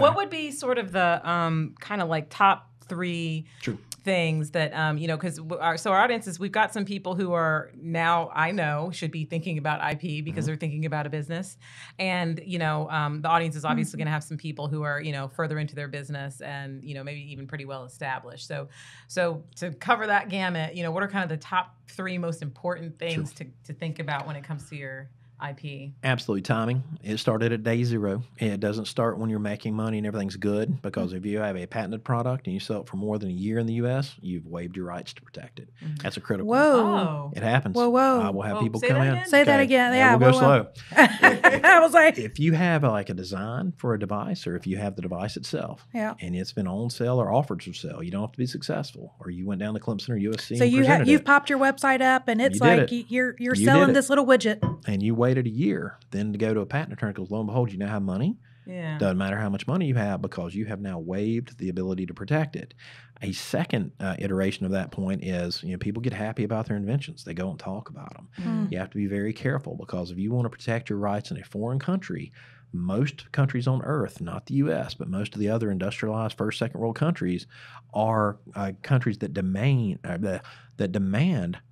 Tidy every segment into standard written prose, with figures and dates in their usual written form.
What would be sort of the kind of like top 3 things that, because our audience is, we've got some people who are now, I know, should be thinking about IP because they're thinking about a business. And, the audience is obviously going to have some people who are, further into their business and, maybe even pretty well established. So to cover that gamut, what are kind of the top 3 most important things to think about when it comes to your IP? Absolutely. Timing. It started at day 0. It doesn't start when you're making money and everything's good, because if you have a patented product and you sell it for more than a year in the U.S., you've waived your rights to protect it. That's a critical. Whoa. It happens. Whoa. I will have people come in. Say that again. Yeah, we'll go slow. I was like, if you have like a design for a device, or if you have the device itself, and it's been on sale or offered for sale, you don't have to be successful. Or you went down to Clemson or USC. So you've popped your website up, and it's you're selling this little widget, and you waited a year then to go to a patent attorney, because lo and behold, you now have money. Yeah. Doesn't matter how much money you have, because you have now waived the ability to protect it. A second iteration of that point is, people get happy about their inventions. They go and talk about them. You have to be very careful, because if you want to protect your rights in a foreign country, most countries on earth, not the U.S., but most of the other industrialized first, second world countries are countries that demand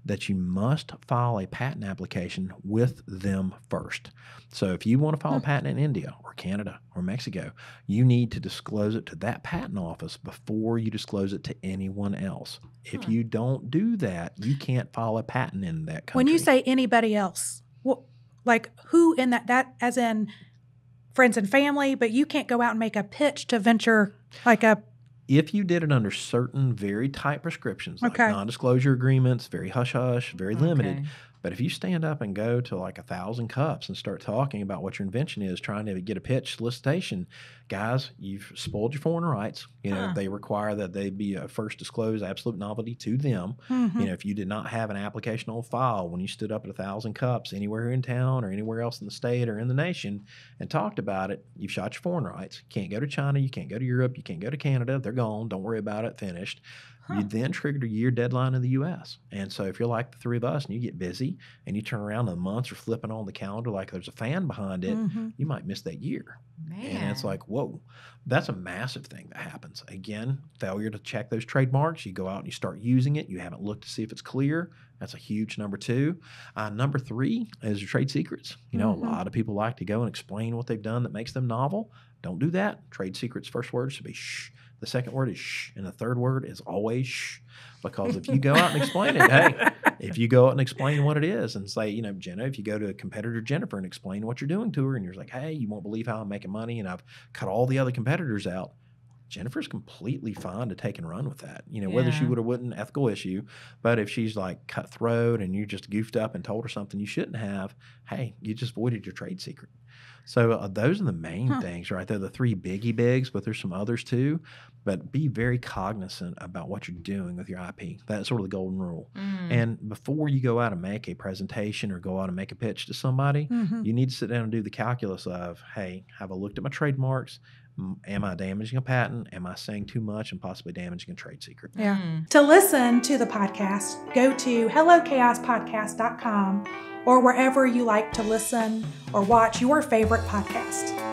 that you must file a patent application with them first. So if you want to file a patent in India or Canada or Mexico, you need to disclose it to that patent office before you disclose it to anyone else. If you don't do that, you can't file a patent in that country. When you say anybody else, like who in that as in friends and family, but you can't go out and make a pitch to venture like a... If you did it under certain very tight prescriptions, like non-disclosure agreements, very hush-hush, very limited. But if you stand up and go to like 1,000 cups and start talking about what your invention is, trying to get a pitch solicitation, guys, you've spoiled your foreign rights. They require that they be a first disclosed absolute novelty to them. If you did not have an application on file when you stood up at 1,000 cups anywhere in town or anywhere else in the state or in the nation and talked about it, you've shot your foreign rights. You can't go to China. You can't go to Europe. You can't go to Canada. They're gone. Don't worry about it. Finished. You then triggered a year deadline in the U.S. And so if you're like the 3 of us and you get busy and you turn around in months or flipping on the calendar like there's a fan behind it, you might miss that year. Man. And it's like, whoa, that's a massive thing that happens. Again, failure to check those trademarks. You go out and you start using it. You haven't looked to see if it's clear. That's a huge number 2. Number 3 is your trade secrets. A lot of people like to go and explain what they've done that makes them novel. Don't do that. Trade secrets, first word should be shh. The second word is shh, and the third word is always shh. Because if you go out and explain it, if you go out and explain what it is and say, Jenna, if you go to a competitor, Jennifer, and explain what you're doing to her, and you're like, hey, you won't believe how I'm making money, and I've cut all the other competitors out. Jennifer's completely fine to take and run with that. Whether she would or wouldn't, ethical issue. But if she's like cutthroat and you just goofed up and told her something you shouldn't have, hey, you just voided your trade secret. So those are the main things, right? They're the 3 biggie bigs, but there's some others too. But be very cognizant about what you're doing with your IP. That's sort of the golden rule. And before you go out and make a presentation or go out and make a pitch to somebody, you need to sit down and do the calculus of, hey, have I looked at my trademarks? Am I damaging a patent? Am I saying too much and possibly damaging a trade secret? Yeah. To listen to the podcast, go to hellochaospodcast.com or wherever you like to listen or watch your favorite podcast.